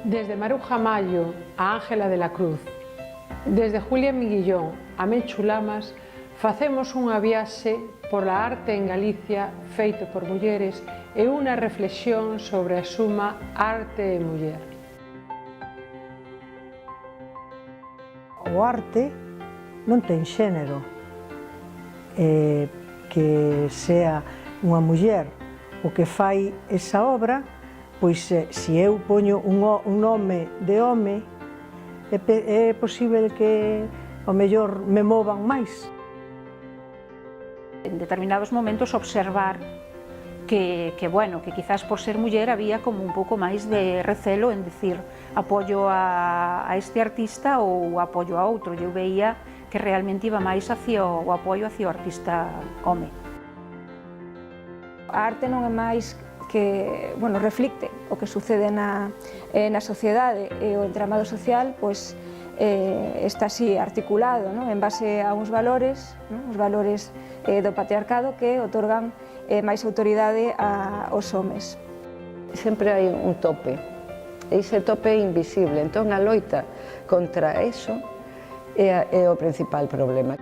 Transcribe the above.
Desde Maruja Mayo a Ángela de la Cruz, desde Julia Miguillón a Menchu Lamas, facemos unha viaxe pola arte en Galicia feito por mulleres e unha reflexión sobre a suma arte e muller. O arte non ten xénero, que sea unha muller o que fai esa obra, pois se eu poño un nome de home, é posible que ao mellor me movan máis. En determinados momentos observar que quizás por ser muller había como un pouco máis de recelo en decir apoio a este artista ou apoio a outro. Eu veía que realmente iba máis hacia o apoio hacia o artista home. A arte non é máis que, reflicte o que sucede na sociedade e o entramado social, pois está así articulado, en base a uns valores, os valores do patriarcado que otorgan máis autoridade aos homes. Sempre hai un tope, e ese tope é invisible, entón a loita contra eso é o principal problema.